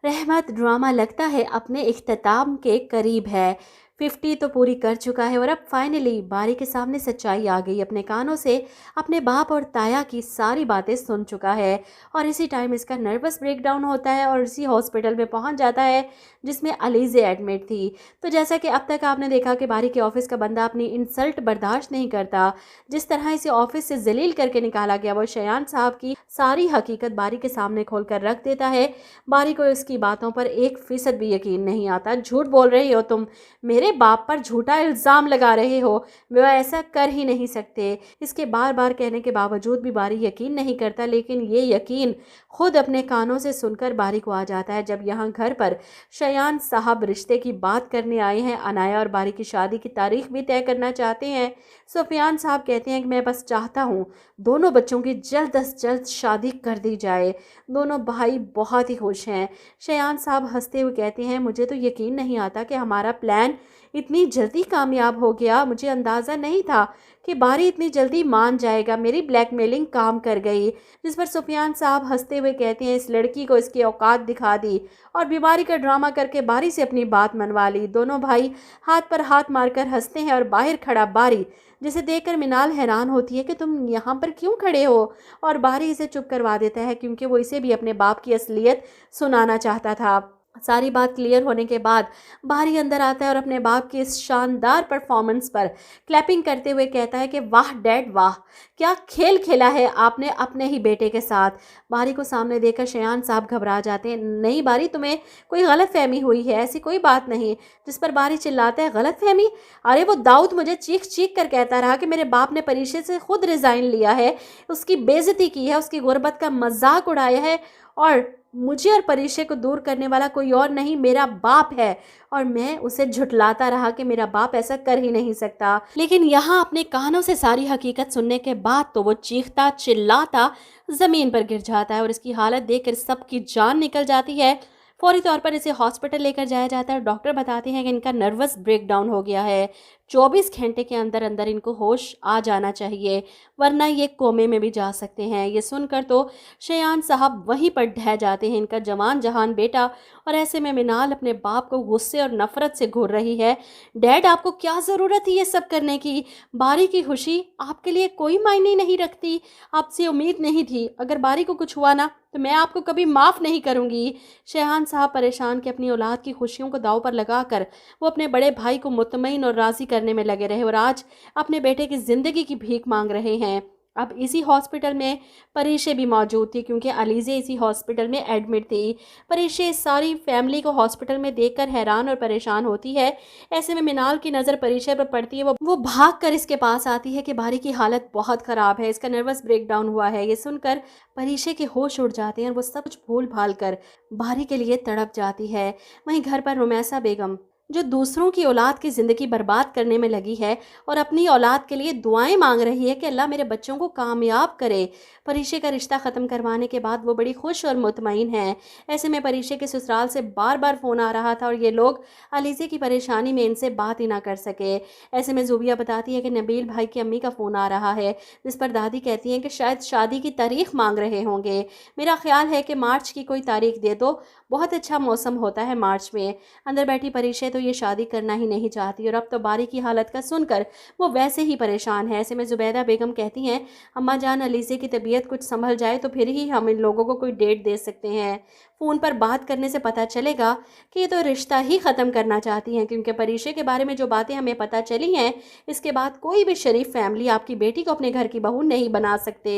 रहमत ड्रामा लगता है अपने इख्तिताम के करीब है। 50 तो पूरी कर चुका है और अब फाइनली बारी के सामने सच्चाई आ गई। अपने कानों से अपने बाप और ताया की सारी बातें सुन चुका है और इसी टाइम इसका नर्वस ब्रेकडाउन होता है और इसी हॉस्पिटल में पहुंच जाता है जिसमें अलीज़े एडमिट थी। तो जैसा कि अब तक आपने देखा कि बारी के ऑफिस का बंदा अपनी इंसल्ट बर्दाश्त नहीं करता, जिस तरह इसे ऑफिस से जलील करके निकाला गया, वो शयान साहब की सारी हकीकत बारी के सामने खोल कर रख देता है। बारी को इसकी बातों पर 1% भी यकीन नहीं आता। झूठ बोल रही हो तुम, मेरे बाप पर झूठा इल्ज़ाम लगा रहे हो, वो ऐसा कर ही नहीं सकते। इसके बार बार कहने के बावजूद भी बारी यकीन नहीं करता, लेकिन ये यकीन खुद अपने कानों से सुनकर बारी को आ जाता है जब यहाँ घर पर शयान साहब रिश्ते की बात करने आए हैं। अनाया और बारी की शादी की तारीख भी तय करना चाहते हैं। सुफियान साहब कहते हैं कि मैं बस चाहता हूँ दोनों बच्चों की जल्द से जल्द शादी कर दी जाए। दोनों भाई बहुत ही खुश हैं। शयान साहब हंसते हुए कहते हैं, मुझे तो यकीन नहीं आता कि हमारा प्लान इतनी जल्दी कामयाब हो गया। मुझे अंदाज़ा नहीं था कि बारी इतनी जल्दी मान जाएगा। मेरी ब्लैकमेलिंग काम कर गई। जिस पर सुफियान साहब हंसते हुए कहते हैं, इस लड़की को इसकी औकात दिखा दी और बीमारी का ड्रामा करके बारी से अपनी बात मनवा ली। दोनों भाई हाथ पर हाथ मारकर हंसते हैं और बाहर खड़ा बारी, जिसे देखकर मिनाल हैरान होती है कि तुम यहाँ पर क्यों खड़े हो, और बारी इसे चुप करवा देता है क्योंकि वो इसे भी अपने बाप की असलियत सुनाना चाहता था। सारी बात क्लियर होने के बाद बारी अंदर आता है और अपने बाप की इस शानदार परफॉर्मेंस पर क्लैपिंग करते हुए कहता है कि वाह डैड वाह, क्या खेल खेला है आपने अपने ही बेटे के साथ। बारी को सामने देखकर शयान साहब घबरा जाते हैं। नहीं बारी, तुम्हें कोई गलत फहमी हुई है, ऐसी कोई बात नहीं। जिस पर बारी चिल्लाता है, गलत फहमी? अरे वो दाऊद मुझे चीख चीख कर कहता रहा कि मेरे बाप ने परीक्षा से खुद रिज़ाइन लिया है, उसकी बेइज्जती की है, उसकी गुर्बत का मजाक उड़ाया है और मुझे और परीक्षा को दूर करने वाला कोई और नहीं मेरा बाप है। और मैं उसे झुठलाता रहा कि मेरा बाप ऐसा कर ही नहीं सकता। लेकिन यहाँ अपने कानों से सारी हकीकत सुनने के बाद तो वो चीखता चिल्लाता ज़मीन पर गिर जाता है और इसकी हालत देखकर सबकी जान निकल जाती है। फौरी तौर पर इसे हॉस्पिटल लेकर जाया जाता है और डॉक्टर बताते हैं कि इनका नर्वस ब्रेकडाउन हो गया है। 24 घंटे के अंदर अंदर इनको होश आ जाना चाहिए, वरना ये कोमे में भी जा सकते हैं। ये सुनकर तो शयान साहब वहीं पर ढह जाते हैं, इनका जवान जहान बेटा। और ऐसे में मिनाल अपने बाप को गुस्से और नफरत से घूर रही है। डैड, आपको क्या ज़रूरत थी ये सब करने की? बारी की खुशी आपके लिए कोई मायने नहीं रखती। आपसे उम्मीद नहीं थी। अगर बारी को कुछ हुआ ना तो मैं आपको कभी माफ़ नहीं करूँगी। शयान साहब परेशान कि अपनी औलाद की खुशियों को दांव पर लगाकर वो अपने बड़े भाई को मुतमईन और राज़ी करने में लगे रहे और आज अपने बेटे की ज़िंदगी की भीख मांग रहे हैं। अब इसी हॉस्पिटल में परीशे भी मौजूद थी क्योंकि अलीज़े इसी हॉस्पिटल में एडमिट थी। परीशे सारी फैमिली को हॉस्पिटल में देखकर हैरान और परेशान होती है। ऐसे में मिनाल की नज़र परीशे पर पड़ती है। वो भाग कर इसके पास आती है कि बारी की हालत बहुत ख़राब है, इसका नर्वस ब्रेकडाउन हुआ है। ये सुनकर परीशे के होश उड़ जाते हैं और वो सब कुछ भूल भाल कर बारी के लिए तड़प जाती है। वहीं घर पर रुमैसा बेगम, जो दूसरों की औलाद की ज़िंदगी बर्बाद करने में लगी है और अपनी औलाद के लिए दुआएं मांग रही है कि अल्लाह मेरे बच्चों को कामयाब करे। परीशे का रिश्ता ख़त्म करवाने के बाद वो बड़ी खुश और मुतमईन है। ऐसे में परीशे के ससुराल से बार बार फ़ोन आ रहा था और ये लोग अलीज़े की परेशानी में इनसे बात ही ना कर सके। ऐसे में ज़ुबिया बताती है कि नबील भाई की अम्मी का फ़ोन आ रहा है, जिस पर दादी कहती हैं कि शायद शादी की तारीख मांग रहे होंगे। मेरा ख्याल है कि मार्च की कोई तारीख दे दो, बहुत अच्छा मौसम होता है मार्च में। अंदर बैठी परीशा तो ये शादी करना ही नहीं चाहती और अब तो बारी की हालत का सुनकर वो वैसे ही परेशान है। ऐसे में जुबैदा बेगम कहती हैं, अम्मा जान, अलीज़े की तबीयत कुछ संभल जाए तो फिर ही हम इन लोगों को कोई डेट दे सकते हैं। फ़ोन पर बात करने से पता चलेगा कि ये तो रिश्ता ही ख़त्म करना चाहती हैं, क्योंकि परीशा के बारे में जो बातें हमें पता चली हैं, इसके बाद कोई भी शरीफ फैमिली आपकी बेटी को अपने घर की बहू नहीं बना सकते।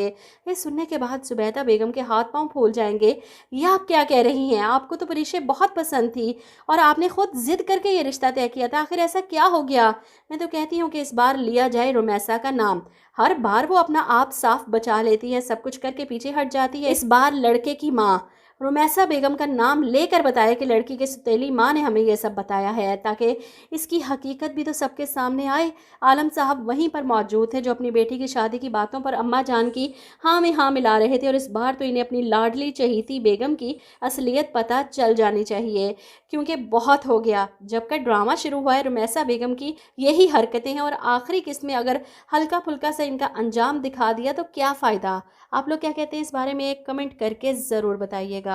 ये सुनने के बाद जुबैदा बेगम के हाथ पांव फूल जाएंगे। ये आप क्या कह रही हैं? आपको तो परीशा बहुत पसंद थी और आपने खुद जिद करके ये रिश्ता तय किया था, आखिर ऐसा क्या हो गया? मैं तो कहती हूँ कि इस बार लिया जाए रुमैसा का नाम। हर बार वो अपना आप साफ बचा लेती है, सब कुछ करके पीछे हट जाती है। इस बार लड़के की माँ रुमैसा बेगम का नाम लेकर बताया कि लड़की के सौतेली माँ ने हमें यह सब बताया है, ताकि इसकी हकीकत भी तो सबके सामने आए। आलम साहब वहीं पर मौजूद थे, जो अपनी बेटी की शादी की बातों पर अम्मा जान की हाँ में हाँ मिला रहे थे। और इस बार तो इन्हें अपनी लाडली चहीती बेगम की असलियत पता चल जानी चाहिए, क्योंकि बहुत हो गया। जब का ड्रामा शुरू हुआ है, रुमैसा बेगम की यही हरकतें हैं और आखिरी किस्त में अगर हल्का फुल्का सा इनका अंजाम दिखा दिया तो क्या फ़ायदा। आप लोग क्या कहते हैं इस बारे में? एक कमेंट करके ज़रूर बताइएगा।